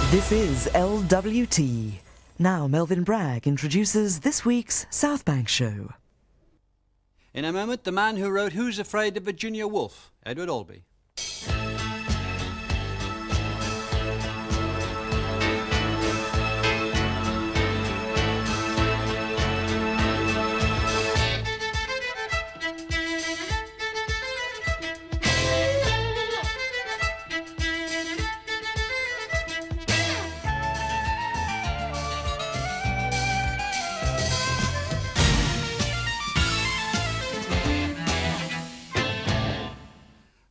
This is LWT. Now Melvin Bragg introduces this week's South Bank Show. In a moment, the man who wrote Who's Afraid of Virginia Woolf, Edward Albee.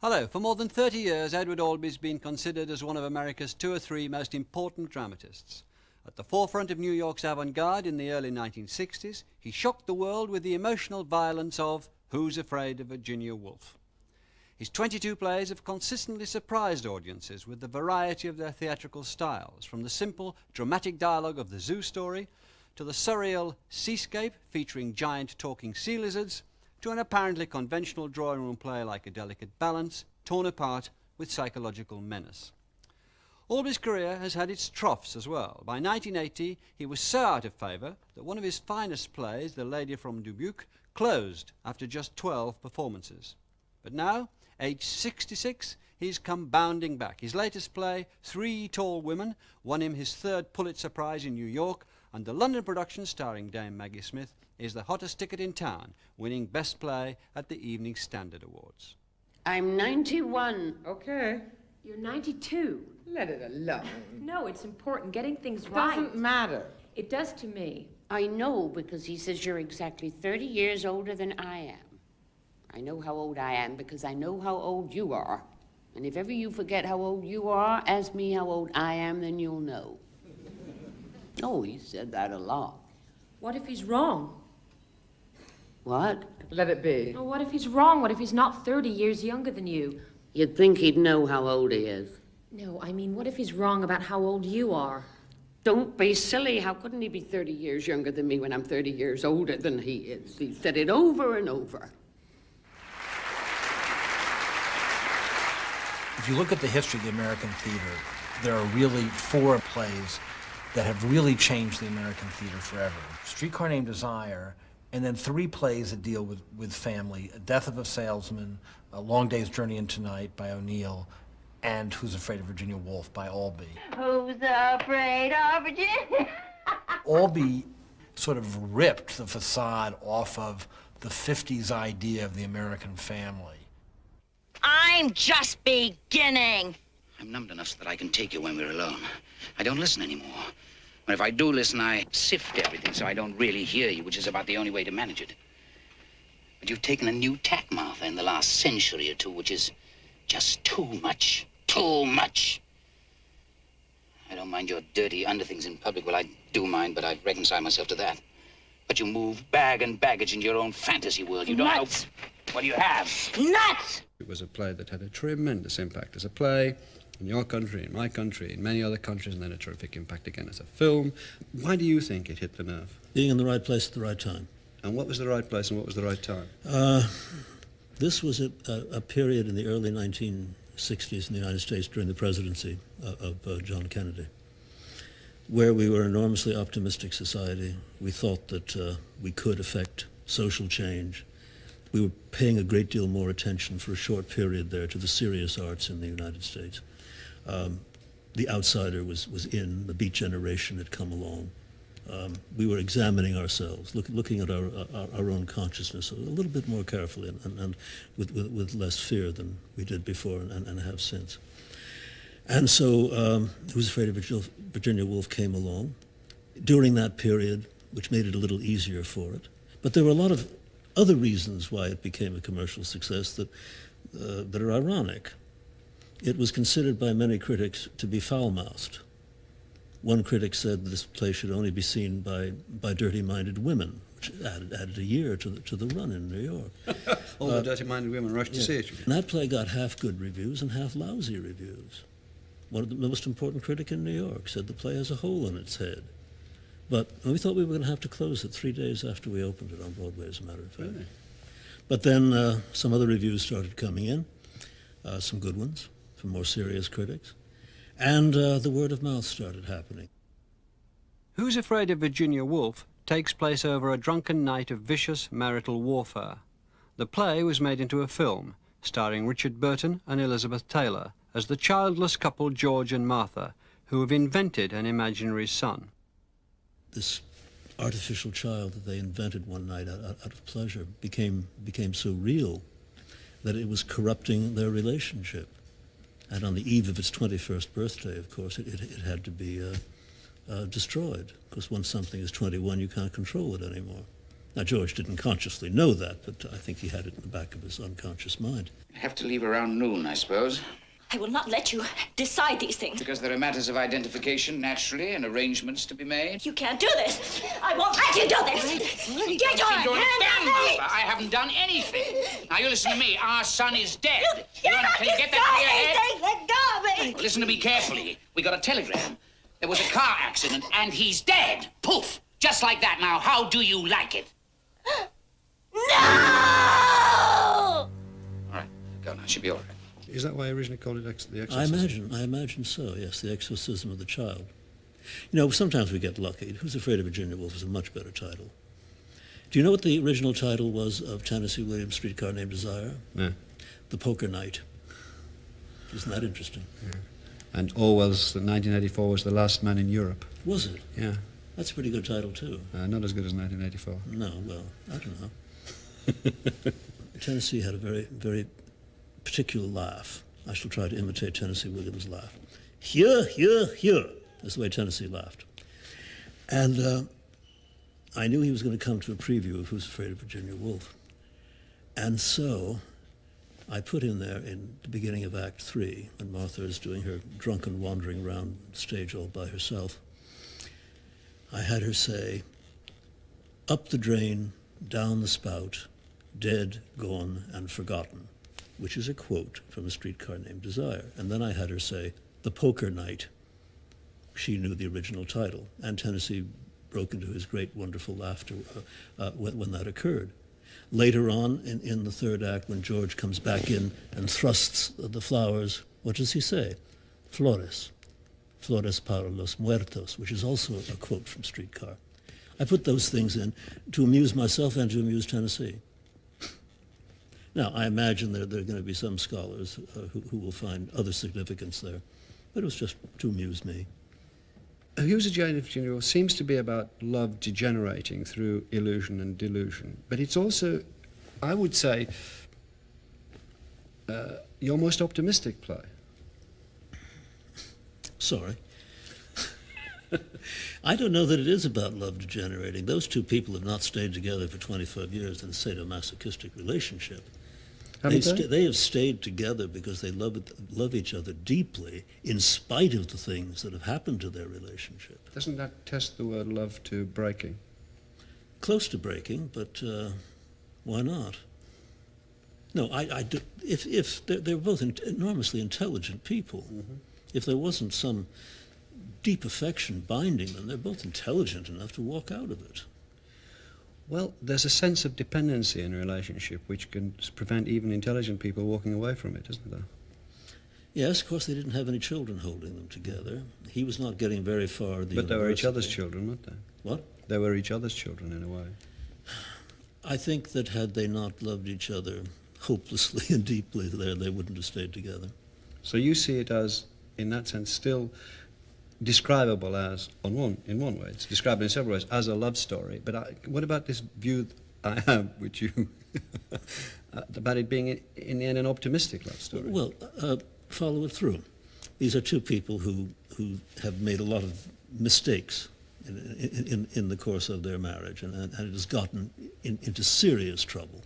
Hello. For more than 30 years, Edward Albee's been considered as one of America's 2 or 3 most important dramatists. At the forefront of New York's avant-garde in the early 1960s, he shocked the world with the emotional violence of Who's Afraid of Virginia Woolf? His 22 plays have consistently surprised audiences with the variety of their theatrical styles, from the simple, dramatic dialogue of the zoo story to the surreal seascape featuring giant talking sea lizards, to an apparently conventional drawing room play like A Delicate Balance, torn apart with psychological menace. Albee's career has had its troughs as well. By 1980, he was so out of favour that one of his finest plays, The Lady from Dubuque, closed after just 12 performances. But now, aged 66, he's come bounding back. His latest play, Three Tall Women, won him his 3rd Pulitzer Prize in New York, and the London production, starring Dame Maggie Smith, is the hottest ticket in town, winning Best Play at the Evening Standard Awards. I'm 91. Okay. You're 92. Let it alone. No, it's important. Getting things right. Doesn't matter. It does to me. I know, because he says you're exactly 30 years older than I am. I know how old I am because I know how old you are. And if ever you forget how old you are, ask me how old I am, then you'll know. Oh, he said that a lot. What if he's wrong? What? Let it be. Oh, what if he's wrong? What if he's not 30 years younger than you? You'd think he'd know how old he is. No, I mean, what if he's wrong about how old you are? Don't be silly. How couldn't he be 30 years younger than me when I'm 30 years older than he is? He said it over and over. If you look at the history of the American theater, there are really 4 plays that have really changed the American theater forever. Streetcar Named Desire, and then 3 plays that deal with family: A Death of a Salesman, A Long Day's Journey into Night by O'Neill, and Who's Afraid of Virginia Woolf by Albee. Who's afraid of Virginia? Albee sort of ripped the facade off of the 50s idea of the American family. I'm just beginning. I'm numbed enough so that I can take you when we're alone. I don't listen anymore. And if I do listen, I sift everything so I don't really hear you, which is about the only way to manage it. But you've taken a new tack, Martha, in the last century or 2, which is just too much. Too much. I don't mind your dirty underthings in public. Well, I do mind, but I've reconciled myself to that. But you move bag and baggage into your own fantasy world. You don't know... What do you have? Nuts! It was a play that had a tremendous impact as a play in your country, in my country, in many other countries, and then a terrific impact again as a film. Why do you think it hit the nerve? Being in the right place at the right time. And what was the right place and what was the right time? This was a period in the early 1960s in the United States during the presidency of John Kennedy, where we were an enormously optimistic society. We thought that we could affect social change. We were paying a great deal more attention for a short period there to the serious arts in the United States. The outsider was in, the Beat Generation had come along. We were examining ourselves, looking at our own consciousness a little bit more carefully and with less fear than we did before and have since. And so Who's Afraid of Virginia Woolf came along during that period, which made it a little easier for it. But there were a lot of other reasons why it became a commercial success that are ironic. It was considered by many critics to be foul-mouthed. One critic said this play should only be seen by dirty-minded women, which added a year to the run in New York. All the dirty-minded women rushed to see it. And that play got half good reviews and half lousy reviews. One of the most important critic in New York said the play has a hole in its head. But we thought we were going to have to close it 3 days after we opened it on Broadway, as a matter of fact. Really? But then some other reviews started coming in, some good ones from more serious critics. And the word of mouth started happening. Who's Afraid of Virginia Woolf takes place over a drunken night of vicious marital warfare. The play was made into a film, starring Richard Burton and Elizabeth Taylor as the childless couple George and Martha, who have invented an imaginary son. This artificial child that they invented one night out of pleasure became so real that it was corrupting their relationship. And on the eve of its 21st birthday, of course, it had to be destroyed, because once something is 21, you can't control it anymore. Now, George didn't consciously know that, but I think he had it in the back of his unconscious mind. You have to leave around noon, I suppose. I will not let you decide these things. Because there are matters of identification, naturally, and arrangements to be made. You can't do this. I won't let you do this. Get your hand off me! I haven't done anything. Now, you listen to me. Our son is dead. Can you get that through your head? Let go of me! Well, listen to me carefully. We got a telegram. There was a car accident, and he's dead. Poof! Just like that. Now, how do you like it? No! All right, go now. She'll be all right. Is that why I originally called it The Exorcism? I imagine so, yes, The Exorcism of the Child. You know, sometimes we get lucky. Who's Afraid of Virginia Woolf is a much better title. Do you know what the original title was of Tennessee Williams' Streetcar Named Desire? No. The Poker Night. Isn't that interesting? Yeah. And Orwell's 1984 was The Last Man in Europe. Was it? Yeah. That's a pretty good title, too. Not as good as 1984. No, well, I don't know. Tennessee had a very, very particular laugh. I shall try to imitate Tennessee Williams' laugh. Hear, hear, hear. That's the way Tennessee laughed. And I knew he was going to come to a preview of Who's Afraid of Virginia Woolf. And so I put in there in the beginning of Act 3, when Martha is doing her drunken wandering around stage all by herself, I had her say, "Up the drain, down the spout, dead, gone, and forgotten," which is a quote from A Streetcar Named Desire. And then I had her say, "The Poker Night." She knew the original title, and Tennessee broke into his great, wonderful laughter when that occurred. Later on, in the third act, when George comes back in and thrusts the flowers, what does he say? Flores. Flores para los muertos, which is also a quote from Streetcar. I put those things in to amuse myself and to amuse Tennessee. Now, I imagine there are going to be some scholars who will find other significance there, but it was just to amuse me. Who's Afraid of Virginia Woolf seems to be about love degenerating through illusion and delusion, but it's also, I would say, your most optimistic play. Sorry. I don't know that it is about love degenerating. Those two people have not stayed together for 25 years in a sadomasochistic relationship. They have stayed together because they love each other deeply in spite of the things that have happened to their relationship. Doesn't that test the word love to breaking? Close to breaking, but why not? No, I do, if they're both enormously intelligent people. Mm-hmm. If there wasn't some deep affection binding them, they're both intelligent enough to walk out of it. Well, there's a sense of dependency in a relationship which can prevent even intelligent people walking away from it, isn't there? Yes, of course, they didn't have any children holding them together. He was not getting very far at the But they were each university. other's children, weren't they? What? They were each other's children, in a way. I think that had they not loved each other hopelessly and deeply, they wouldn't have stayed together. So you see it as, in that sense, still describable as, in one way, it's described in several ways, as a love story. But what about this view I have, which you, about it being, in the end, an optimistic love story? Well, follow it through. These are two people who have made a lot of mistakes in the course of their marriage, and it has gotten into serious trouble.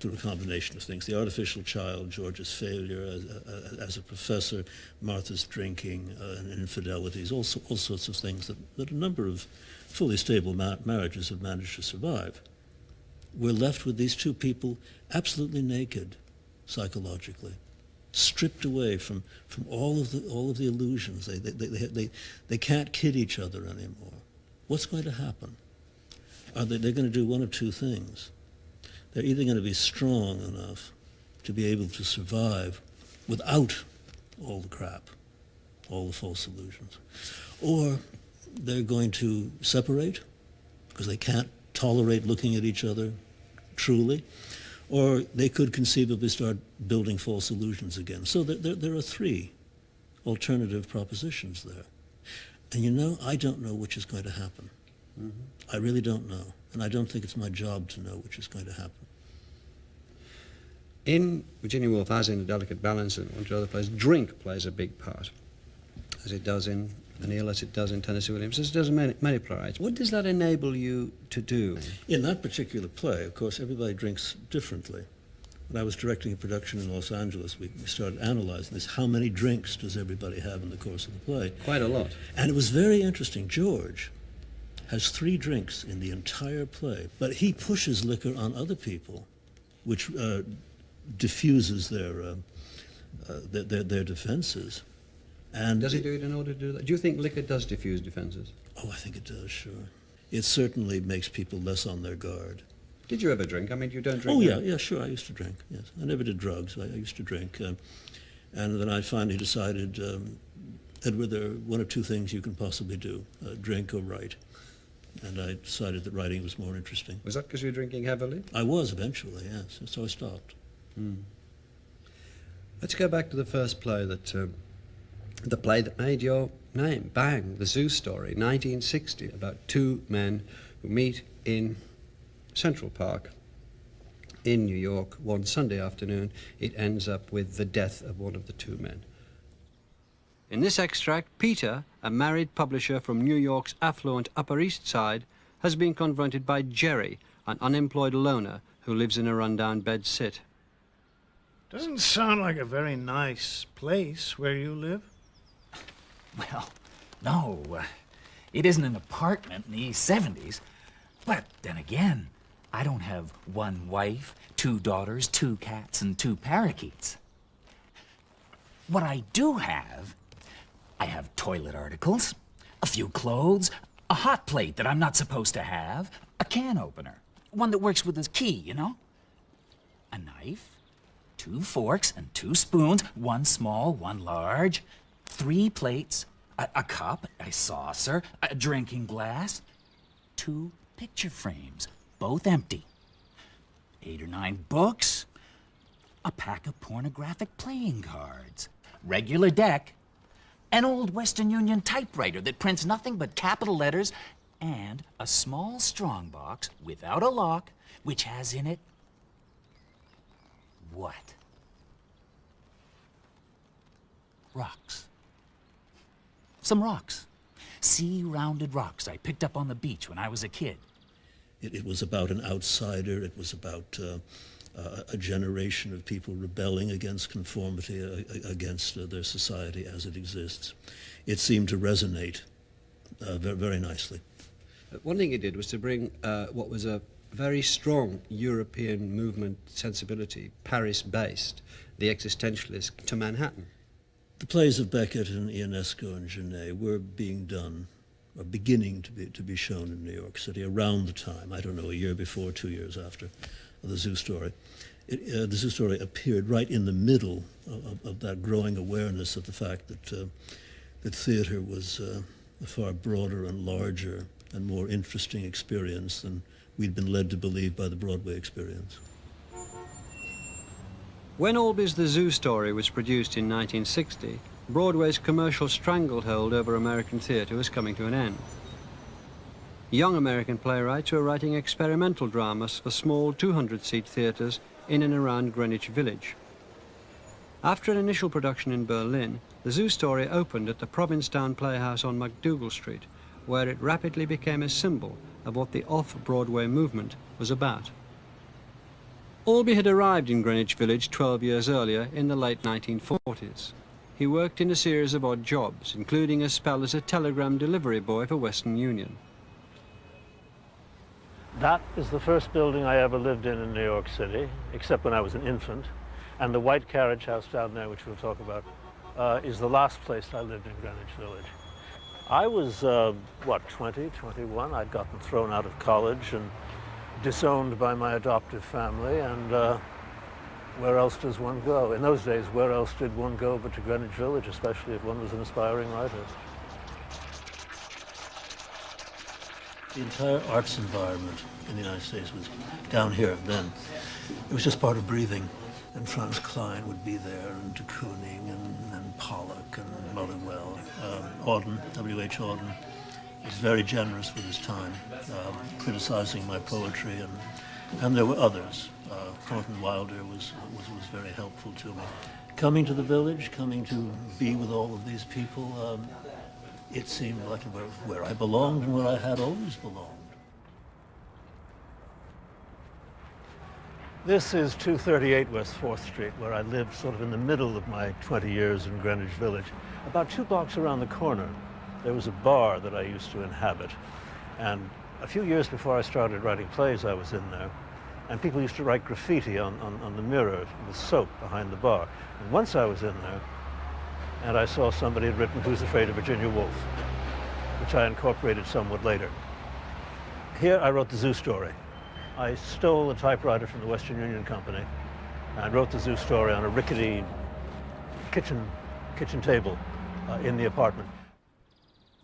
Through a combination of things. The artificial child, George's failure as a professor, Martha's drinking, and infidelities, all sorts of things that a number of fully stable marriages have managed to survive. We're left with these two people absolutely naked, psychologically, stripped away from all of the illusions. They can't kid each other anymore. What's going to happen? They're going to do one of two things. They're either going to be strong enough to be able to survive without all the crap, all the false illusions. Or they're going to separate because they can't tolerate looking at each other truly. Or they could conceivably start building false illusions again. So there are three alternative propositions there. And you know, I don't know which is going to happen. I really don't know. And I don't think it's my job to know which is going to happen. In Virginia Woolf, as in A Delicate Balance and one or two other plays, drink plays a big part, as it does in O'Neill, as it does in Tennessee Williams, as it does in many playwrights. What does that enable you to do? In that particular play, of course, everybody drinks differently. When I was directing a production in Los Angeles, we started analyzing this. How many drinks does everybody have in the course of the play? Quite a lot. And it was very interesting. George has 3 drinks in the entire play, but he pushes liquor on other people, which diffuses their defenses. And does he do it in order to do that? Do you think liquor does diffuse defenses? Oh, I think it does, sure. It certainly makes people less on their guard. Did you ever drink? I mean, you don't drink. Oh, yeah, sure, I used to drink, yes. I never did drugs, I used to drink. And then I finally decided, Edward, there are one of 2 things you can possibly do, drink or write. And I decided that writing was more interesting. Was that because you were drinking heavily? I was, eventually, yes, so I stopped. Let's go back to the first play the play that made your name, Bang, The Zoo Story, 1960, about 2 men who meet in Central Park in New York one Sunday afternoon. It ends up with the death of one of the 2 men. In this extract, Peter, a married publisher from New York's affluent Upper East Side, has been confronted by Jerry, an unemployed loner who lives in a rundown bed sit. Doesn't sound like a very nice place where you live. Well, no, it isn't an apartment in the 70s. But then again, I don't have 1 wife, 2 daughters, 2 cats, and 2 parakeets. What I do have, I have toilet articles, a few clothes, a hot plate that I'm not supposed to have, a can opener, one that works with a key, you know, a knife, 2 forks and 2 spoons, 1 small, 1 large, 3 plates, a cup, a saucer, a drinking glass, 2 picture frames, both empty, 8 or 9 books, a pack of pornographic playing cards, regular deck, an old Western Union typewriter that prints nothing but capital letters, and a small strongbox without a lock, which has in it what? Rocks. Some rocks. Sea-rounded rocks I picked up on the beach when I was a kid. It was about an outsider. It was about a generation of people rebelling against conformity, against their society as it exists. It seemed to resonate very, very nicely. One thing it did was to bring what was a very strong European movement sensibility, Paris-based, the existentialist, to Manhattan. The plays of Beckett and Ionesco and Genet were being done, or beginning to be shown in New York City around the time, I don't know, a year before, 2 years after, The Zoo Story. The Zoo Story appeared right in the middle of that growing awareness of the fact that theater was a far broader and larger and more interesting experience than we'd been led to believe by the Broadway experience. When Albee's The Zoo Story was produced in 1960, Broadway's commercial stranglehold over American theatre was coming to an end. Young American playwrights were writing experimental dramas for small 200-seat theatres in and around Greenwich Village. After an initial production in Berlin, The Zoo Story opened at the Provincetown Playhouse on MacDougal Street, where it rapidly became a symbol of what the off-Broadway movement was about. Albee had arrived in Greenwich Village 12 years earlier in the late 1940s. He worked in a series of odd jobs, including a spell as a telegram delivery boy for Western Union. That is the first building I ever lived in New York City, except when I was an infant. And the white carriage house down there, which we'll talk about, is the last place I lived in Greenwich Village. I was, 20, 21. I'd gotten thrown out of college and disowned by my adoptive family, and Where else does one go? In those days, where else did one go but to Greenwich Village, especially if one was an aspiring writer? The entire arts environment in the United States was down here then. It was just part of breathing. And Franz Klein would be there, and de Kooning, and Pollock, and Motherwell. Auden, W.H. Auden, was very generous with his time, criticizing my poetry, and there were others. Thornton Wilder was very helpful to me. Coming to the village, coming to be with all of these people, it seemed like where I belonged and where I had always belonged. This is 238 West 4th Street, where I lived sort of in the middle of my 20 years in Greenwich Village. About 2 blocks around the corner, there was a bar that I used to inhabit. And a few years before I started writing plays, I was in there. And people used to write graffiti on the mirror with soap behind the bar. And once I was in there, and I saw somebody had written Who's Afraid of Virginia Woolf, which I incorporated somewhat later. Here I wrote the zoo story. I stole a typewriter from the Western Union Company and wrote the zoo story on a rickety kitchen table in the apartment.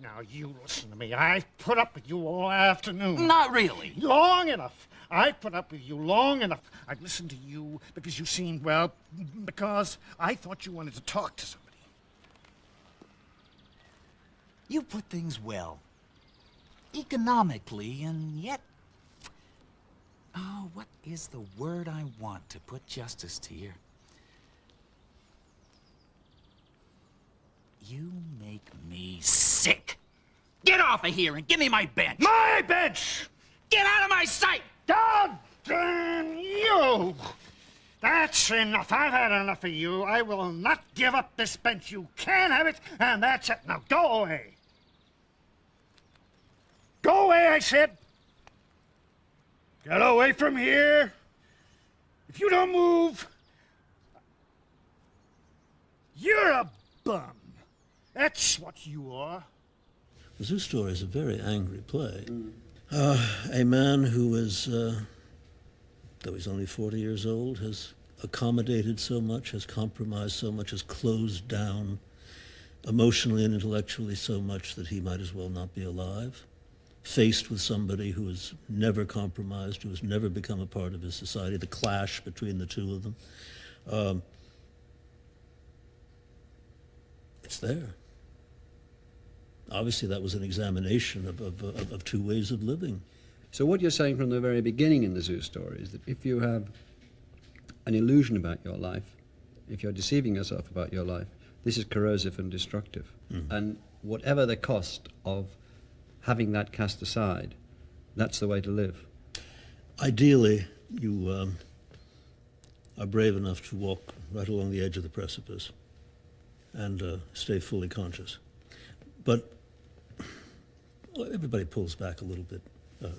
Now, you listen to me. I've put up with you all afternoon. Not really. Long enough. I've put up with you long enough. I've listened to you because you seemed, well, because I thought you wanted to talk to somebody. You put things well. Economically, and yet... Oh, what is the word I want to put justice to you? You make me sick. Get off of here and give me my bench. My bench! Get out of my sight! God damn you! That's enough. I've had enough of you. I will not give up this bench. You can't have it, and that's it. Now go away. Go away, I said. Get away from here. If you don't move, you're a bum. That's what you are. The Zoo Story is a very angry play. A man who is, though he's only 40 years old, has accommodated so much, has compromised so much, has closed down emotionally and intellectually so much that he might as well not be alive. Faced with somebody who has never compromised, who has never become a part of his society, the clash between the two of them. It's there. Obviously, that was an examination of two ways of living. So what you're saying from the very beginning in the Zoo Story is that if you have an illusion about your life, if you're deceiving yourself about your life, this is corrosive and destructive. And whatever the cost of having that cast aside, that's the way to live. Ideally, you are brave enough to walk right along the edge of the precipice and stay fully conscious. But everybody pulls back a little bit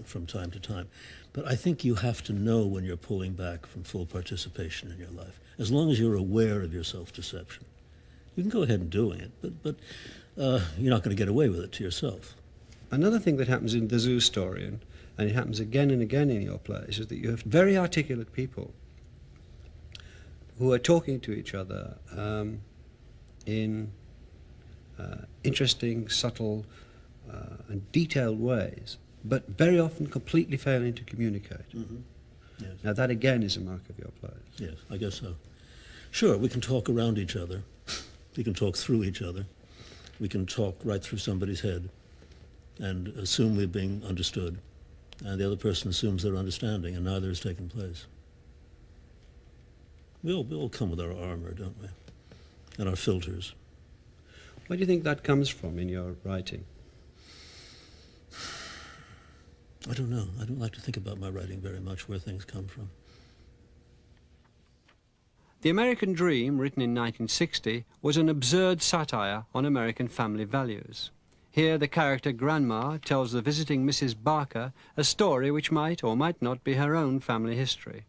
from time to time. But I think you have to know when you're pulling back from full participation in your life, as long as you're aware of your self-deception. You can go ahead and doing it, but you're not going to get away with it to yourself. Another thing that happens in the Zoo Story, and it happens again and again in your plays, is that you have very articulate people who are talking to each other in interesting, subtle, and detailed ways, but very often completely failing to communicate. Yes. Now that again is a mark of your plays. Yes, I guess so. Sure, we can talk around each other. We can talk through each other. We can talk right through somebody's head and assume we're being understood, and the other person assumes they're understanding, and neither has taken place. We all come with our armor, don't we? And our filters. Where do you think that comes from in your writing? I don't know. I don't like to think about my writing very much, where things come from. The American Dream, written in 1960, was an absurd satire on American family values. Here, the character Grandma tells the visiting Mrs. Barker a story which might or might not be her own family history.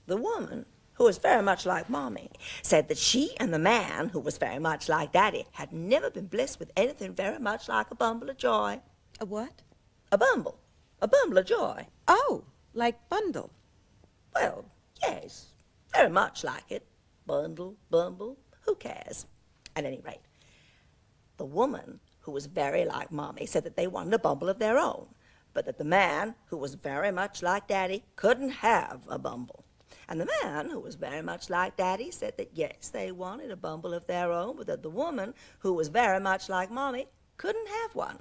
The woman, who was very much like Mommy, said that she and the man, who was very much like Daddy, had never been blessed with anything very much like a bumble of joy. A what? A bumble. A bumble of joy. Oh, like bundle. Well, yes. Very much like it. Bundle, bumble, who cares? At any rate, the woman, who was very like Mommy, said that they wanted a bumble of their own, but that the man, who was very much like Daddy, couldn't have a bumble. And the man, who was very much like Daddy, said that yes, they wanted a bumble of their own, but that the woman, who was very much like Mommy, couldn't have one.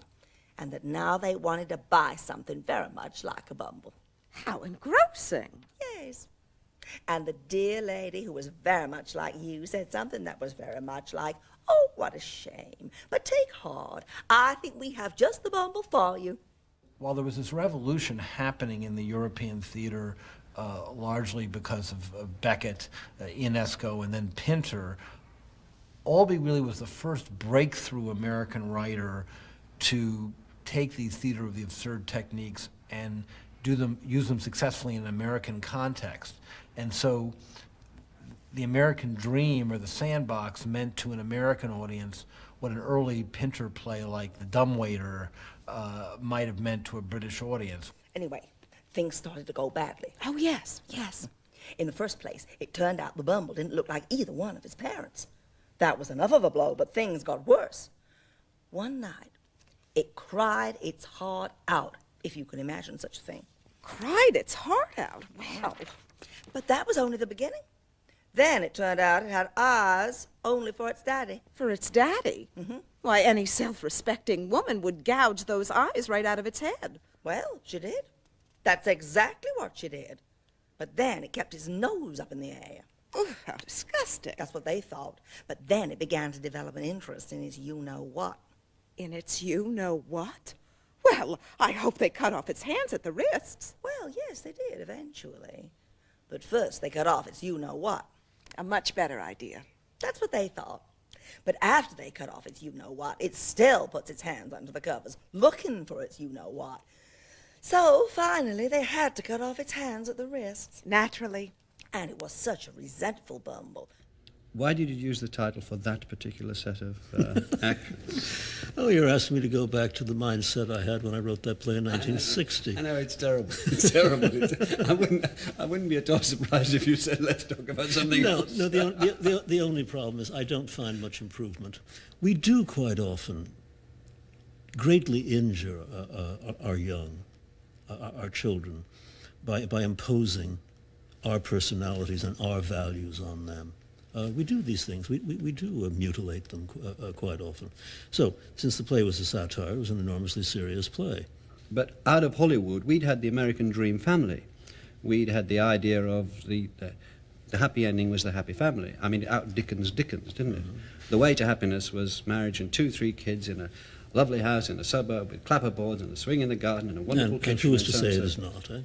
And that now they wanted to buy something very much like a bumble. How engrossing. Yes. And the dear lady, who was very much like you, said something that was very much like, oh, what a shame. But take heart. I think we have just the bumble for you. While there was this revolution happening in the European theater, largely because of Beckett, Ionesco, and then Pinter, Albee really was the first breakthrough American writer to take these theater of the absurd techniques and use them successfully in an American context. And so the American Dream, or the Sandbox, meant to an American audience what an early Pinter play like The Dumbwaiter might have meant to a British audience. Anyway, things started to go badly. Oh, yes, yes. In the first place, it turned out the bumble didn't look like either one of his parents. That was enough of a blow, but things got worse. One night, it cried its heart out, if you can imagine such a thing. Cried its heart out? Well. But that was only the beginning. Then it turned out it had eyes only for its daddy. For its daddy? Mm-hmm. Why, any self-respecting woman would gouge those eyes right out of its head. Well, she did. That's exactly what she did. But then it kept his nose up in the air. Oh, how disgusting. That's what they thought. But then it began to develop an interest in his you-know-what. In its you-know-what? Well, I hope they cut off its hands at the wrists. Well, yes, they did, eventually. But first they cut off its you-know-what. A much better idea. That's what they thought. But after they cut off its you-know-what, it still puts its hands under the covers, looking for its you-know-what. So, finally, they had to cut off its hands at the wrists. Naturally. And it was such a resentful bumble. Why did you use the title for that particular set of actors? Oh, you're asking me to go back to the mindset I had when I wrote that play in 1960. I know, it's terrible. It's terrible. I wouldn't be at all surprised if you said, let's talk about something else. No, the only problem is I don't find much improvement. We do quite often greatly injure our young, our children, by imposing our personalities and our values on them. We do these things. We do mutilate them quite often. So, since the play was a satire, it was an enormously serious play. But out of Hollywood, we'd had the American dream family. We'd had the idea of the happy ending was the happy family. I mean, out Dickens, didn't it? Mm-hmm. The way to happiness was marriage and 2-3 kids in a lovely house in a suburb with clapperboards and a swing in the garden and a wonderful kitchen. And who is to say it is not, eh?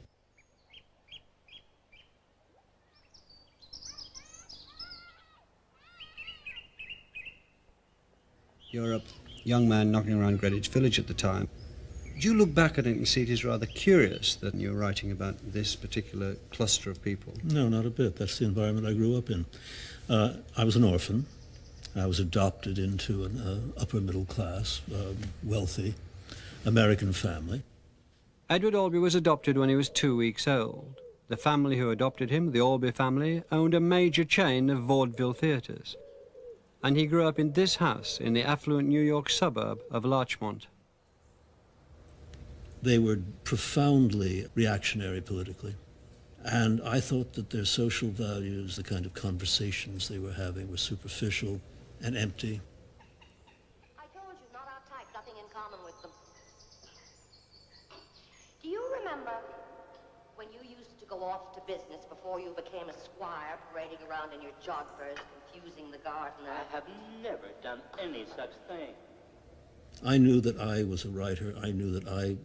You're a young man knocking around Greenwich Village at the time. Do you look back at it and see it is rather curious that you're writing about this particular cluster of people? No, not a bit. That's the environment I grew up in. I was an orphan. I was adopted into an upper middle class, wealthy American family. Edward Albee was adopted when he was 2 weeks old. The family who adopted him, the Albee family, owned a major chain of vaudeville theatres. And he grew up in this house in the affluent New York suburb of Larchmont. They were profoundly reactionary politically. And I thought that their social values, the kind of conversations they were having, were superficial and empty. I told you, not our type, nothing in common with them. Do you remember when you used to go off to business before you became a squire, parading around in your joggers, confusing the gardener? I have never done any such thing. I knew that I was a writer. I knew that I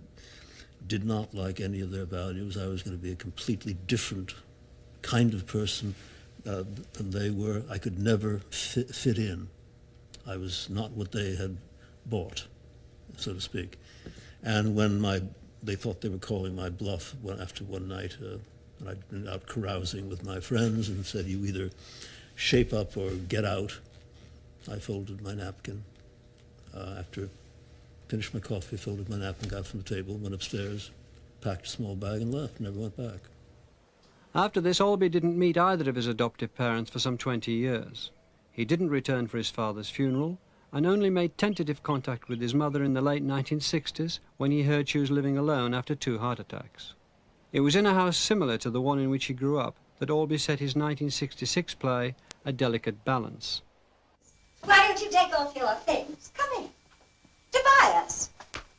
did not like any of their values. I was going to be a completely different kind of person than they were. I could never fit in. I was not what they had bought, so to speak. And when they thought they were calling my bluff after one night, and I'd been out carousing with my friends and said, you either shape up or get out, I folded my napkin. After finished my coffee, folded my napkin, got from the table, went upstairs, packed a small bag and left, never went back. After this, Albee didn't meet either of his adoptive parents for some 20 years. He didn't return for his father's funeral and only made tentative contact with his mother in the late 1960s when he heard she was living alone after 2 heart attacks. It was in a house similar to the one in which he grew up that Albee set his 1966 play, A Delicate Balance. Why don't you take off your things? Come in. Tobias.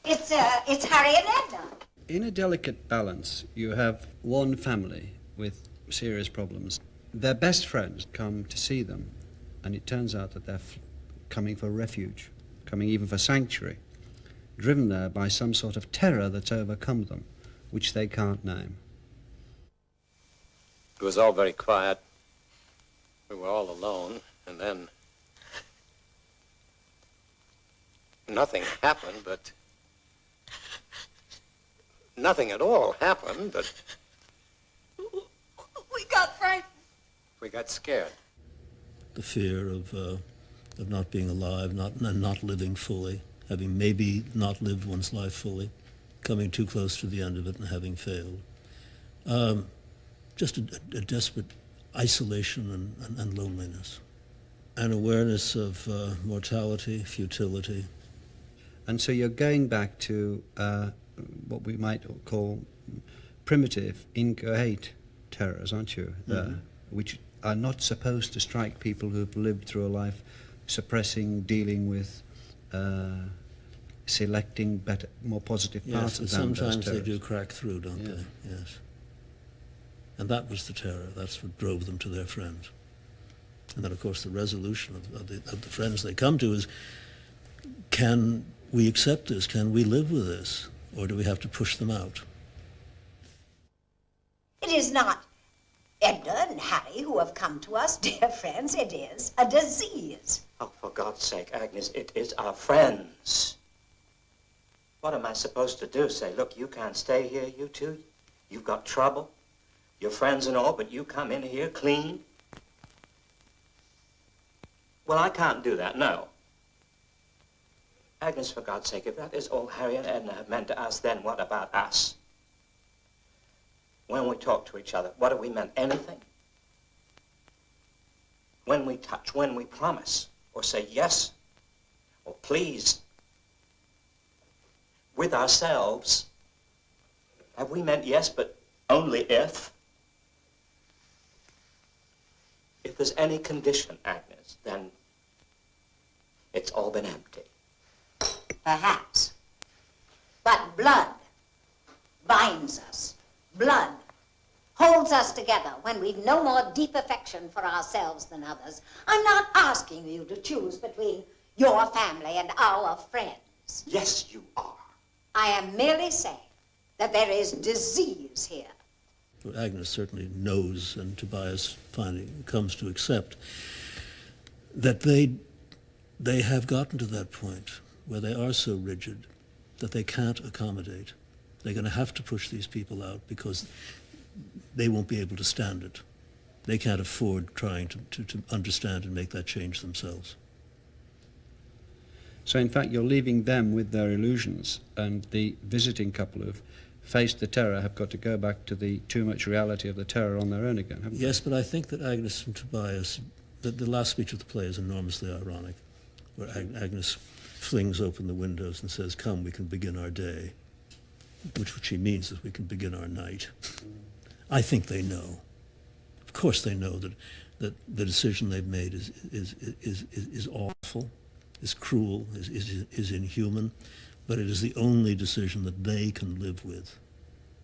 It's Harry and Edna. In A Delicate Balance, you have one family with serious problems. Their best friends come to see them, and it turns out that they're coming for refuge, coming even for sanctuary, driven there by some sort of terror that's overcome them, which they can't name. It was all very quiet. We were all alone, and then nothing happened, but nothing at all happened, but We got frightened. we got scared. The fear of not being alive, not living fully, having maybe not lived one's life fully, coming too close to the end of it and having failed. Just a desperate isolation and loneliness. An awareness of mortality, futility. And so you're going back to what we might call primitive, inchoate terrors, aren't you? Which are not supposed to strike people who've lived through a life suppressing, dealing with, selecting better, more positive parts of them. Sometimes they do crack through, don't they? Yes. And that was the terror. That's what drove them to their friends. And then, of course, the resolution of the friends they come to is, can we accept this? Can we live with this? Or do we have to push them out? It is not Edna and Harry who have come to us, dear friends. It is a disease. Oh, for God's sake, Agnes, it is our friends. What am I supposed to do? Say, look, you can't stay here, you two. You've got trouble. You're friends and all, but you come in here clean. Well, I can't do that, no. Agnes, for God's sake, if that is all Harry and Edna have meant to us, then what about us? When we talk to each other, what have we meant? Anything? When we touch, when we promise, or say yes, or please, with ourselves, have we meant yes, but only if? If there's any condition, Agnes, then it's all been empty. Perhaps. But blood binds us. Blood holds us together when we've no more deep affection for ourselves than others. I'm not asking you to choose between your family and our friends. Yes, you are. I am merely saying that there is disease here. Agnes certainly knows, and Tobias finally comes to accept, that they have gotten to that point where they are so rigid that they can't accommodate. They're going to have to push these people out because they won't be able to stand it. They can't afford trying to understand and make that change themselves. So in fact, you're leaving them with their illusions, and the visiting couple who've faced the terror have got to go back to the too much reality of the terror on their own again, haven't they? Yes, but I think that Agnes and Tobias, the last speech of the play is enormously ironic, where Agnes flings open the windows and says, "Come, we can begin our day," which she means is we can begin our night. I think they know. Of course they know that the decision they've made is awful, is cruel, is inhuman, but it is the only decision that they can live with.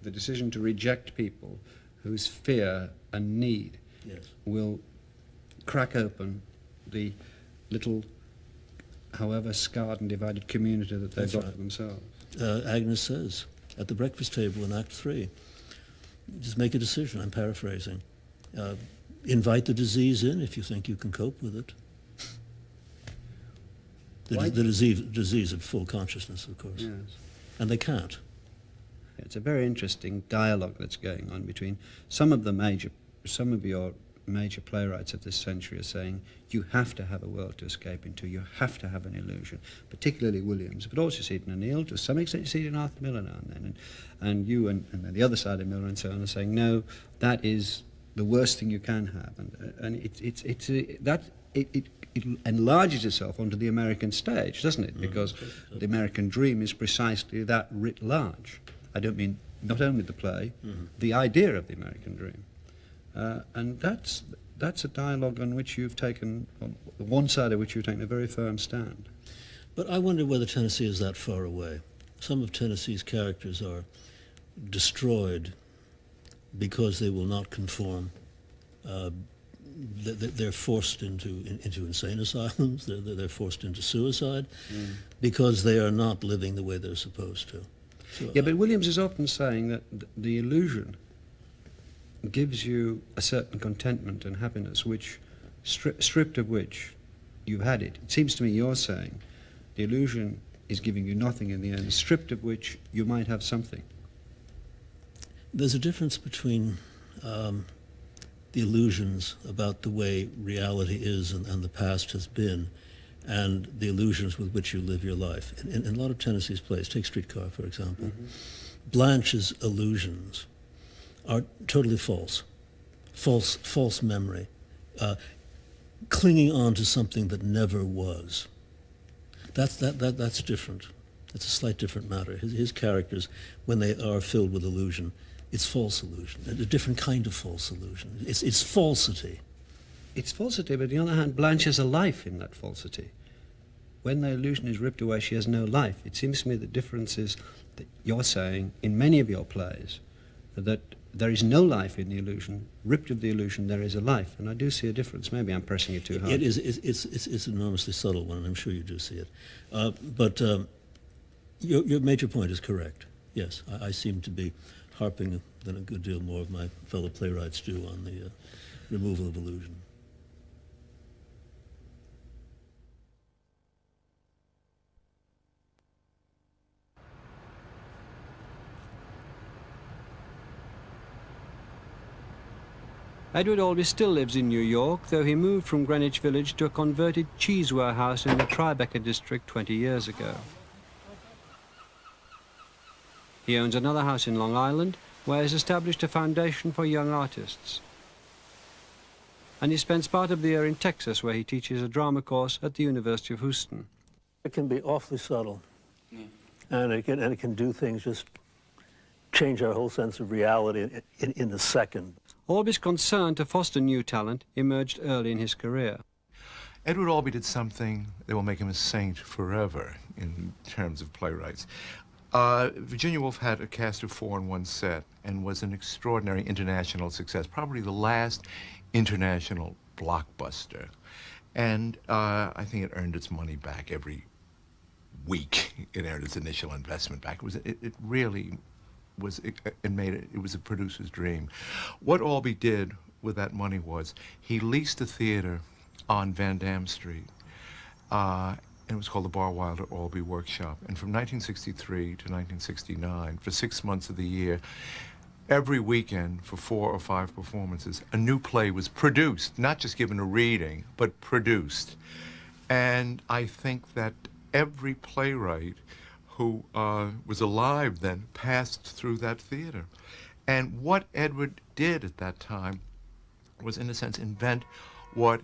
The decision to reject people whose fear and need will crack open the little, however scarred and divided community that they've got for themselves. Agnes says at the breakfast table in Act 3, just make a decision, I'm paraphrasing. Invite the disease in if you think you can cope with it. The disease of full consciousness, of course. Yes. And they can't. It's a very interesting dialogue that's going on between some of your major playwrights of this century are saying you have to have a world to escape into, you have to have an illusion, particularly Williams, but also see it in O'Neill, to some extent you see it in Arthur Miller now and then, and you and then the other side of Miller and so on are saying, no, that is the worst thing you can have, and it enlarges itself onto the American stage, doesn't it? Because the American dream is precisely that writ large. I don't mean not only the play, the idea of the American dream. And that's a dialogue on which you've taken, on one side of which you've taken a very firm stand. But I wonder whether Tennessee is that far away. Some of Tennessee's characters are destroyed because they will not conform. They're forced into insane asylums. They're forced into suicide because they are not living the way they're supposed to. So, yeah, but Williams is often saying that the illusion gives you a certain contentment and happiness which, stripped of which, you've had it. It seems to me you're saying the illusion is giving you nothing in the end, stripped of which you might have something. There's a difference between the illusions about the way reality is and the past has been, and the illusions with which you live your life. In a lot of Tennessee's plays, take Streetcar, for example, Blanche's illusions are totally false memory, clinging on to something that never was. That's different. It's a slight different matter. His characters, when they are filled with illusion, it's false illusion, a different kind of false illusion. It's falsity. It's falsity, but on the other hand, Blanche has a life in that falsity. When the illusion is ripped away, she has no life. It seems to me the difference is that you're saying, in many of your plays, that there is no life in the illusion. Ripped of the illusion, there is a life. And I do see a difference. Maybe I'm pressing it too hard. It is. It's an enormously subtle one, and I'm sure you do see it. But your major point is correct. Yes, I seem to be harping than a good deal more of my fellow playwrights do on the removal of illusion. Edward Albee still lives in New York, though he moved from Greenwich Village to a converted cheese warehouse in the Tribeca district 20 years ago. He owns another house in Long Island, where he's established a foundation for young artists. And he spends part of the year in Texas, where he teaches a drama course at the University of Houston. It can be awfully subtle, and it can do things, just change our whole sense of reality in a second. Albee's concern to foster new talent emerged early in his career. Edward Albee did something that will make him a saint forever in terms of playwrights. Virginia Woolf had a cast of 4 in one set and was an extraordinary international success, probably the last international blockbuster. And I think it earned its money back every week. It earned its initial investment back. It really was, it was a producer's dream. What Albee did with that money was he leased a theater on Van Dam Street, and it was called the Bar Wilder Albee Workshop. And from 1963 to 1969, for 6 months of the year, every weekend for 4 or 5 performances, a new play was produced, not just given a reading, but produced. And I think that every playwright who was alive then passed through that theater. And what Edward did at that time was, in a sense, invent what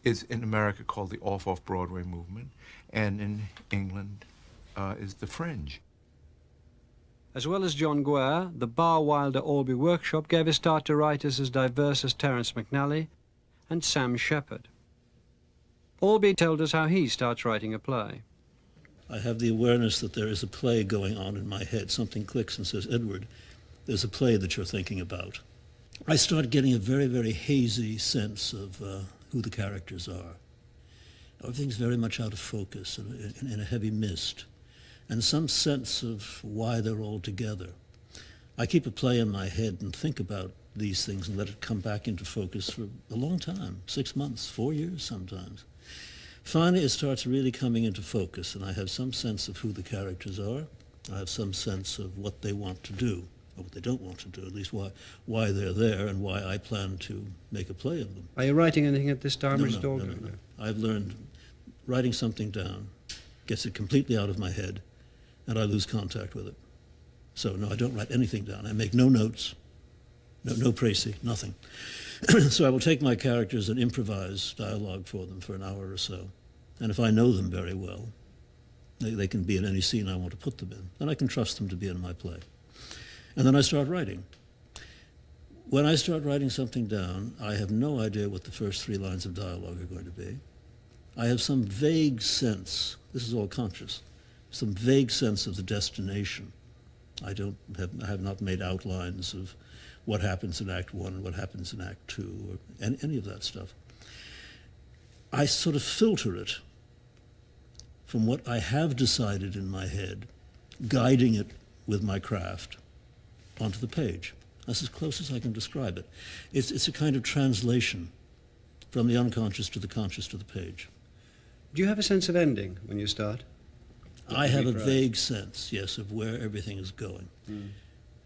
is in America called the off-Broadway movement, and in England is the fringe. As well as John GUARE, the Bar Wilder Albee Workshop gave a start to writers as diverse as Terence McNally and Sam Shepard. Albee told us how he starts writing a play. I have the awareness that there is a play going on in my head. Something clicks and says, Edward, there's a play that you're thinking about. I start getting a very, very hazy sense of who the characters are. Everything's very much out of focus, in a heavy mist, and some sense of why they're all together. I keep a play in my head and think about these things and let it come back into focus for a long time, 6 months, 4 years sometimes. Finally, it starts really coming into focus, and I have some sense of who the characters are. I have some sense of what they want to do. or what they don't want to do, at least why they're there and why I plan to make a play of them. Are you writing anything at this time? No. I've learned writing something down gets it completely out of my head, and I lose contact with it. So no, I don't write anything down. I make no notes, no précis, nothing. So I will take my characters and improvise dialogue for them for an hour or so. And if I know them very well, they can be in any scene I want to put them in, and I can trust them to be in my play. And then I start writing. When I start writing something down, I have no idea what the first 3 lines of dialogue are going to be. I have some vague sense, this is all conscious, some vague sense of the destination. I have not made outlines of what happens in Act 1 and what happens in Act 2, or any of that stuff. I sort of filter it from what I have decided in my head, guiding it with my craft onto the page. That's as close as I can describe it. It's a kind of translation from the unconscious to the conscious to the page. Do you have a sense of ending when you start? I have a vague sense, yes, of where everything is going.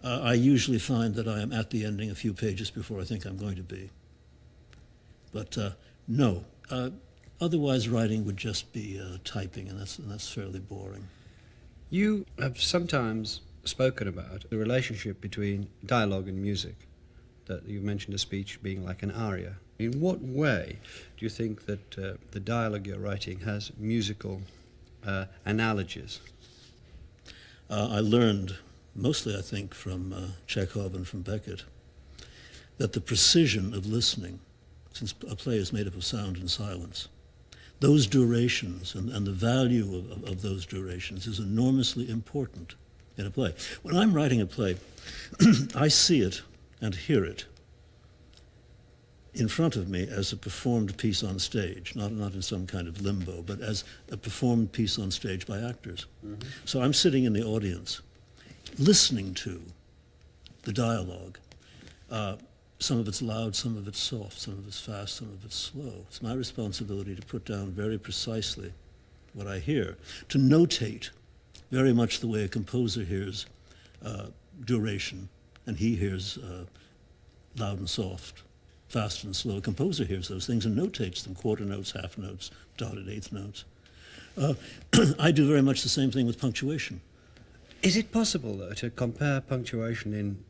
I usually find that I am at the ending a few pages before I think I'm going to be. But no, otherwise writing would just be typing, and that's fairly boring. You have sometimes spoken about the relationship between dialogue and music, that you mentioned a speech being like an aria. In what way do you think that the dialogue you're writing has musical analogies? I learned, mostly I think from Chekhov and from Beckett, that the precision of listening, since a play is made up of sound and silence, those durations and the value of those durations is enormously important in a play. When I'm writing a play, I see it and hear it in front of me as a performed piece on stage, not in some kind of limbo, but as a performed piece on stage by actors. Mm-hmm. So I'm sitting in the audience, listening to the dialogue. Some of it's loud, some of it's soft, some of it's fast, some of it's slow. It's my responsibility to put down very precisely what I hear, to notate very much the way a composer hears duration, and he hears loud and soft, fast and slow. A composer hears those things and notates them, quarter notes, half notes, dotted eighth notes. I do very much the same thing with punctuation. Is it possible, though, to compare punctuation in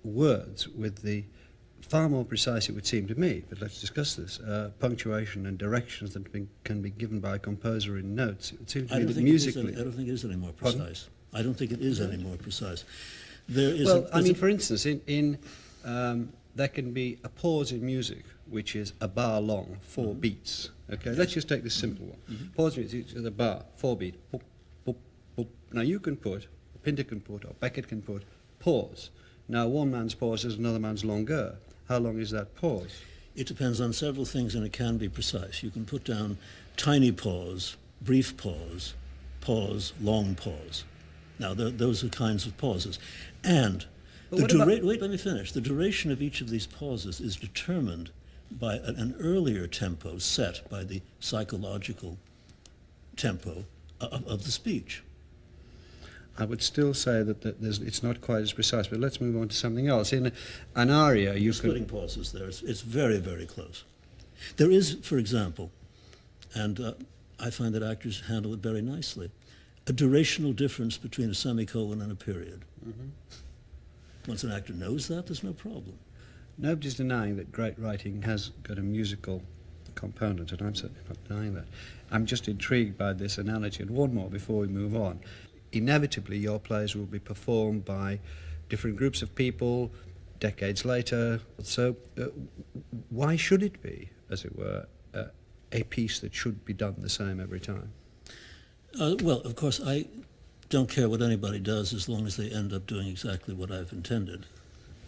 words with the far more precise, it would seem to me, but let's discuss this, punctuation and directions that can be given by a composer in notes? It would seem to me that musically... I don't think it is any more precise. Pardon? I don't think it is any more precise. There is for instance, there can be a pause in music which is a bar long, 4 beats. Okay, let's just take this simple one. Mm-hmm. Pause music is a bar, 4 beat. Boop, boop, boop. Now you can put, Pinter can put, or Beckett can put, pause. Now one man's pause is another man's longer. How long is that pause? It depends on several things, and it can be precise. You can put down tiny pause, brief pause, pause, long pause. Now those are kinds of pauses. And wait, let me finish. The duration of each of these pauses is determined by an earlier tempo set by the psychological tempo of the speech. I would still say that it's not quite as precise, but let's move on to something else. In an aria, you splitting pauses there. It's very, very close. There is, for example, and I find that actors handle it very nicely, a durational difference between a semicolon and a period. Mm-hmm. Once an actor knows that, there's no problem. Nobody's denying that great writing has got a musical component, and I'm certainly not denying that. I'm just intrigued by this analogy. And one more before we move on. Inevitably, your plays will be performed by different groups of people decades later. So why should it be, as it were, a piece that should be done the same every time? Well, of course, I don't care what anybody does as long as they end up doing exactly what I've intended,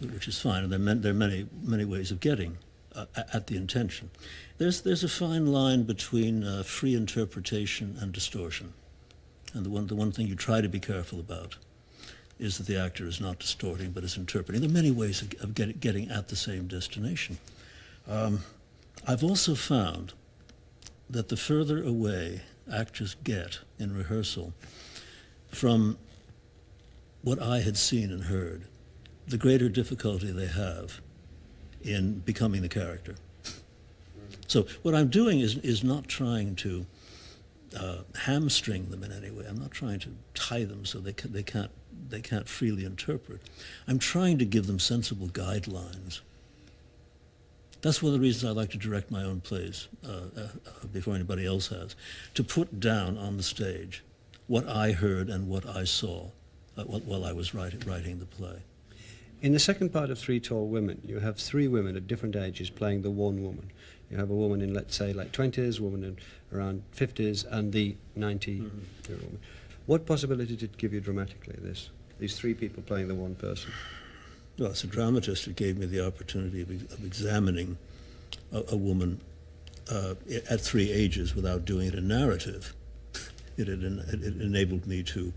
which is fine. And there are many ways of getting at the intention. There's a fine line between free interpretation and distortion. And the one thing you try to be careful about is that the actor is not distorting, but is interpreting. There are many ways of getting at the same destination. I've also found that the further away actors get in rehearsal from what I had seen and heard, the greater difficulty they have in becoming the character. So what I'm doing is not trying to hamstring them in any way. I'm not trying to tie them so they can't freely interpret. I'm trying to give them sensible guidelines. That's one of the reasons I like to direct my own plays before anybody else has, to put down on the stage what I heard and what I saw while I was writing the play. In the second part of Three Tall Women, you have three women at different ages playing the one woman. You have a woman in, let's say, like 20s, a woman in around 50s, and the 90-year-old woman. What possibility did it give you dramatically, these three people playing the one person? Well, as a dramatist, it gave me the opportunity of examining a woman at three ages without doing it in narrative. It enabled me to,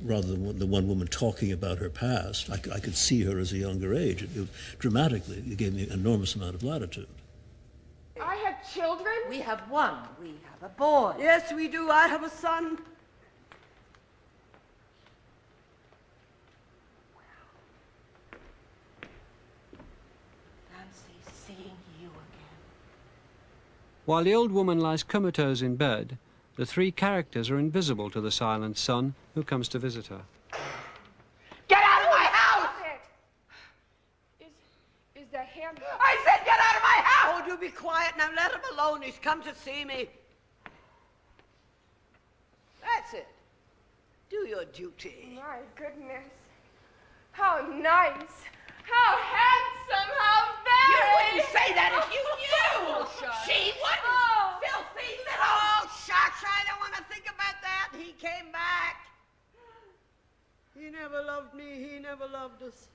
rather than the one woman talking about her past, I could see her as a younger age. Dramatically, it gave me an enormous amount of latitude. I have children. We have one. We have a boy. Yes, we do. I have a son. Fancy seeing you again. While the old woman lies comatose in bed, the three characters are invisible to the silent son who comes to visit her. Get out of my house! Is that him? I said get out of my house! Oh, do be quiet now. Let him alone. He's come to see me. That's it. Do your duty. My goodness. How nice. How handsome. How very. You wouldn't say that if you knew. Oh, shucks. She wouldn't. Oh. Filthy little. Oh, shucks. I don't want to think about that. He came back. He never loved me. He never loved us.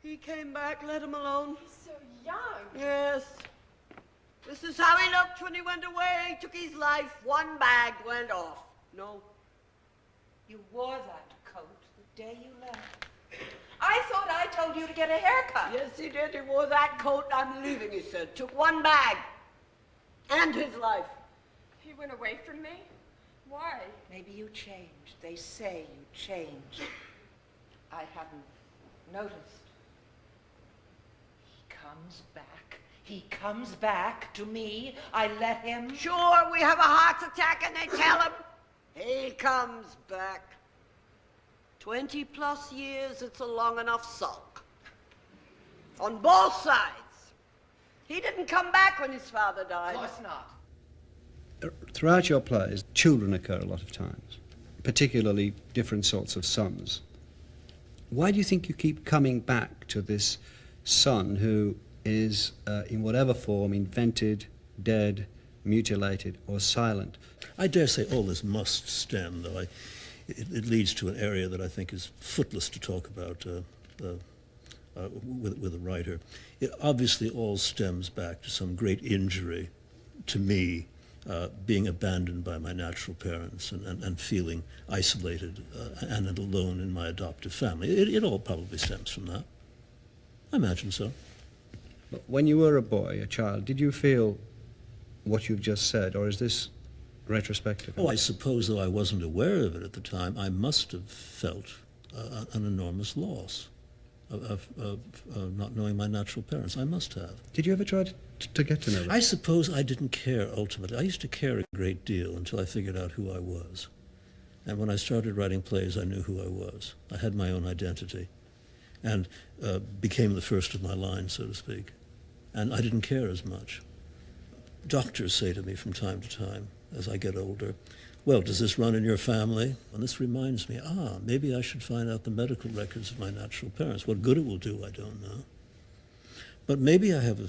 He came back. Let him alone. He's so young. Yes. This is how he looked when he went away. He took his life. One bag went off. No. You wore that coat the day you left. I thought I told you to get a haircut. Yes, he did. He wore that coat. I'm leaving, he said. Took one bag. And his life. He went away from me? Why? Maybe you changed. They say you changed. I hadn't noticed. He comes back. He comes back to me. I let him. Sure, we have a heart attack and they tell him. He comes back. 20+ years, it's a long enough sulk. On both sides. He didn't come back when his father died. Of course not. Throughout your plays, children occur a lot of times, particularly different sorts of sons. Why do you think you keep coming back to this son who is, in whatever form, invented, dead, mutilated, or silent? I dare say all this must stem, though it leads to an area that I think is footless to talk about with a writer. It obviously all stems back to some great injury to me, being abandoned by my natural parents and feeling isolated and alone in my adoptive family. It all probably stems from that. I imagine so. But when you were a boy, a child, did you feel what you've just said, or is this retrospective? Oh, I suppose, though I wasn't aware of it at the time, I must have felt an enormous loss of not knowing my natural parents. I must have. Did you ever try to get to know them? I suppose I didn't care ultimately. I used to care a great deal until I figured out who I was. And when I started writing plays, I knew who I was. I had my own identity and became the first of my line, so to speak. And I didn't care as much. Doctors say to me from time to time, as I get older, well, does this run in your family? And this reminds me, maybe I should find out the medical records of my natural parents. What good it will do, I don't know. But maybe I have a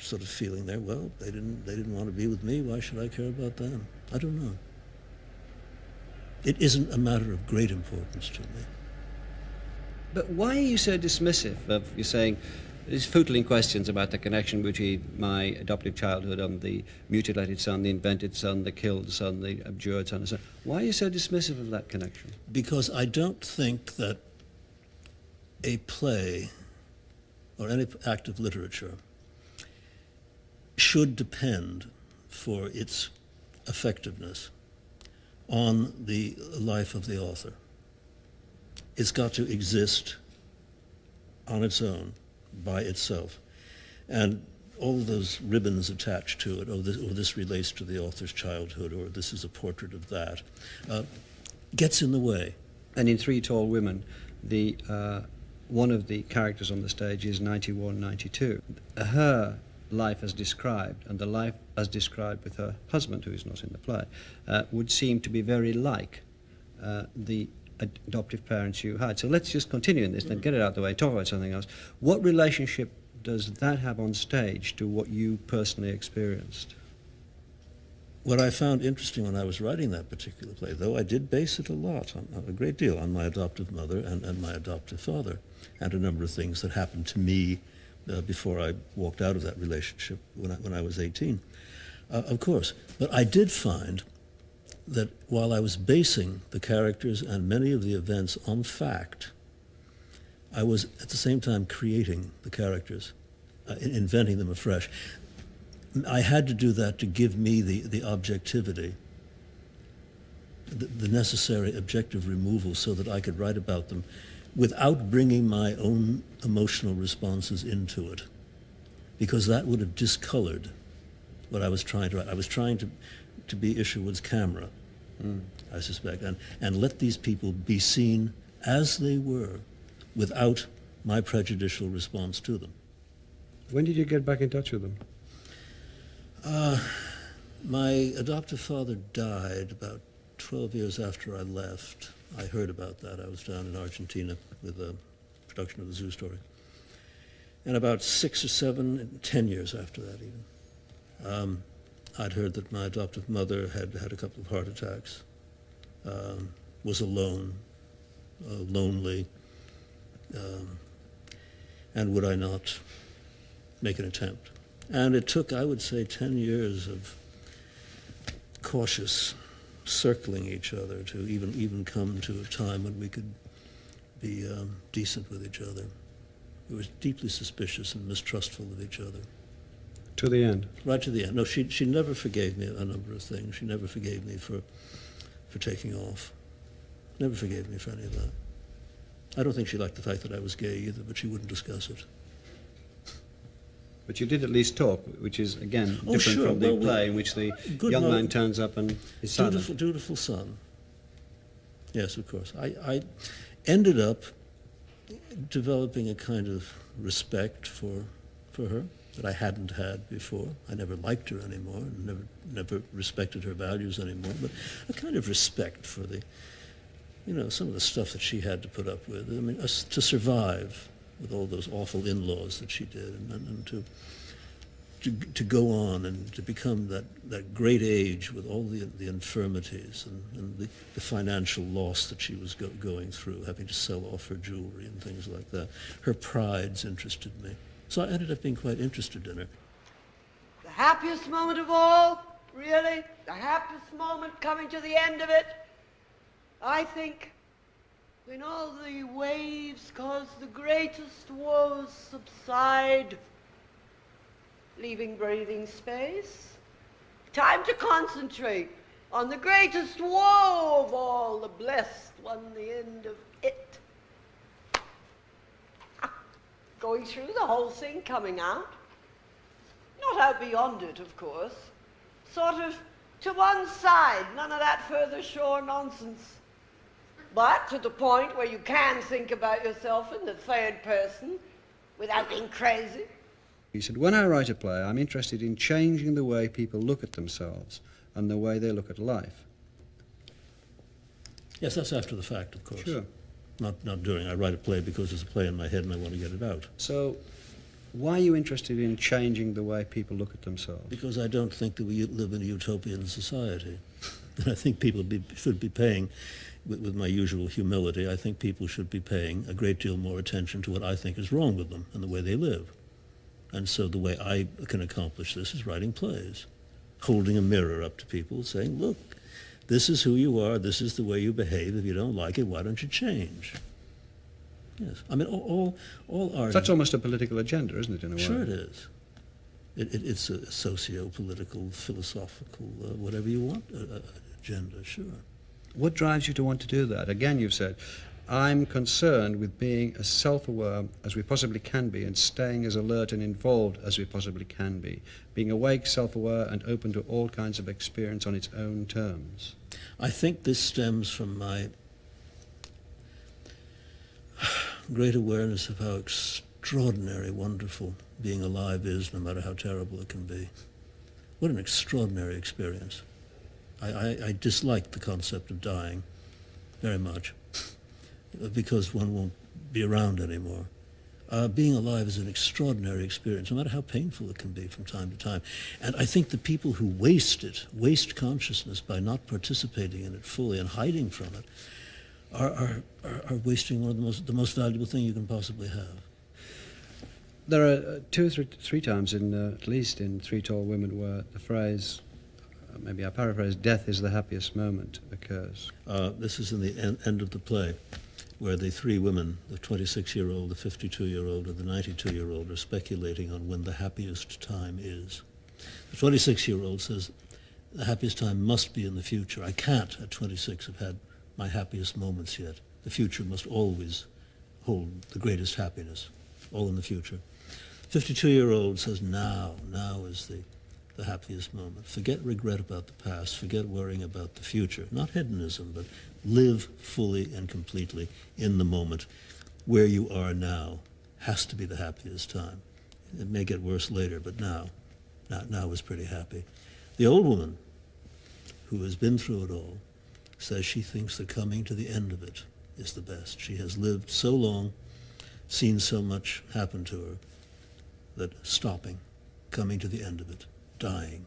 sort of feeling there, well, they didn't want to be with me, why should I care about them? I don't know. It isn't a matter of great importance to me. But why are you so dismissive of, you're saying, these footling questions about the connection between my adoptive childhood and the mutilated son, the invented son, the killed son, the abjured son, and so on. Why are you so dismissive of that connection? Because I don't think that a play or any act of literature should depend for its effectiveness on the life of the author. It's got to exist on its own, by itself. And all those ribbons attached to it, this relates to the author's childhood, or this is a portrait of that, gets in the way. And in Three Tall Women, one of the characters on the stage is 91, 92. Her life as described, and the life as described with her husband, who is not in the play, would seem to be very like the adoptive parents you had. So let's just continue in this, then get it out of the way, talk about something else. What relationship does that have on stage to what you personally experienced? What I found interesting when I was writing that particular play, though I did base it a great deal on my adoptive mother and my adoptive father, and a number of things that happened to me before I walked out of that relationship when I was 18, of course. But I did find that while I was basing the characters and many of the events on fact, I was at the same time creating the characters, inventing them afresh. I had to do that to give me the objectivity, the necessary objective removal, so that I could write about them without bringing my own emotional responses into it, because that would have discolored what I was trying to write. I was trying to be Isherwood's camera, I suspect, and let these people be seen as they were without my prejudicial response to them. When did you get back in touch with them? My adoptive father died about 12 years after I left. I heard about that. I was down in Argentina with a production of the Zoo Story. And about 6 or 7, 10 years after that even, I'd heard that my adoptive mother had had a couple of heart attacks, was alone, lonely, and would I not make an attempt? And it took, I would say, 10 years of cautious circling each other to even come to a time when we could be decent with each other. We were deeply suspicious and mistrustful of each other. To the end? Right to the end. No, she never forgave me a number of things. She never forgave me for taking off. Never forgave me for any of that. I don't think she liked the fact that I was gay either, but she wouldn't discuss it. But you did at least talk, which is, again, different from the play in which the young man turns up and is silent. Dutiful son. Yes, of course. I ended up developing a kind of respect for her that I hadn't had before. I never liked her anymore, never respected her values anymore, but a kind of respect for some of the stuff that she had to put up with. I mean, to survive with all those awful in-laws that she did, and to go on and to become that great age with all the infirmities and the financial loss that she was going through, having to sell off her jewelry and things like that. Her prides interested me. So I ended up being quite interested in her. The happiest moment of all, really, the happiest moment coming to the end of it, I think, when all the waves cause the greatest woes subside, leaving breathing space, time to concentrate on the greatest woe of all, the blessed one, the end of it. Going through the whole thing, coming out, not out beyond it, of course, sort of to one side, none of that further shore nonsense. But to the point where you can think about yourself in the third person without being crazy. He said, when I write a play, I'm interested in changing the way people look at themselves and the way they look at life. Yes, that's after the fact, of course. Sure. Not during. I write a play because there's a play in my head and I want to get it out. So why are you interested in changing the way people look at themselves? Because I don't think that we live in a utopian society. And I think people should be paying, with my usual humility, I think people should be paying a great deal more attention to what I think is wrong with them and the way they live. And so the way I can accomplish this is writing plays, holding a mirror up to people, saying, look, this is who you are, this is the way you behave. If you don't like it, why don't you change? Yes. I mean, all art... That's almost a political agenda, isn't it, in a way? Sure it is. It's a socio-political, philosophical, whatever you want, agenda, sure. What drives you to want to do that? Again, you've said, I'm concerned with being as self-aware as we possibly can be and staying as alert and involved as we possibly can be. Being awake, self-aware, and open to all kinds of experience on its own terms. I think this stems from my great awareness of how extraordinary, wonderful being alive is, no matter how terrible it can be. What an extraordinary experience. I dislike the concept of dying very much, because one won't be around anymore. Being alive is an extraordinary experience, no matter how painful it can be from time to time. And I think the people who waste consciousness by not participating in it fully and hiding from it, are wasting one of the most valuable thing you can possibly have. There are two or three times, at least in Three Tall Women, where the phrase, maybe I paraphrase, "death is the happiest moment," occurs. This is in the end of the play, where the three women, the 26-year-old, the 52-year-old, and the 92-year-old, are speculating on when the happiest time is. The 26-year-old says, the happiest time must be in the future. I can't, at 26, have had my happiest moments yet. The future must always hold the greatest happiness, all in the future. 52-year-old says, now is the happiest moment. Forget regret about the past, forget worrying about the future. Not hedonism, but live fully and completely in the moment. Where you are now has to be the happiest time. It may get worse later, but now is pretty happy. The old woman, who has been through it all, says she thinks that coming to the end of it is the best. She has lived so long, seen so much happen to her, that stopping, coming to the end of it, dying,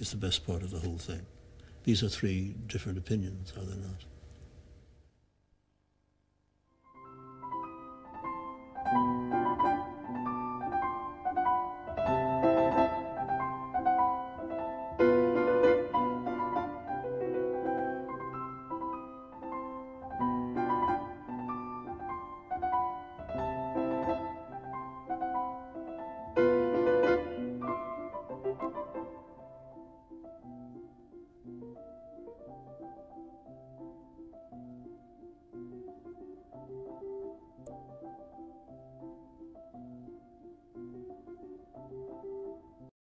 is the best part of the whole thing. These are three different opinions, are they not?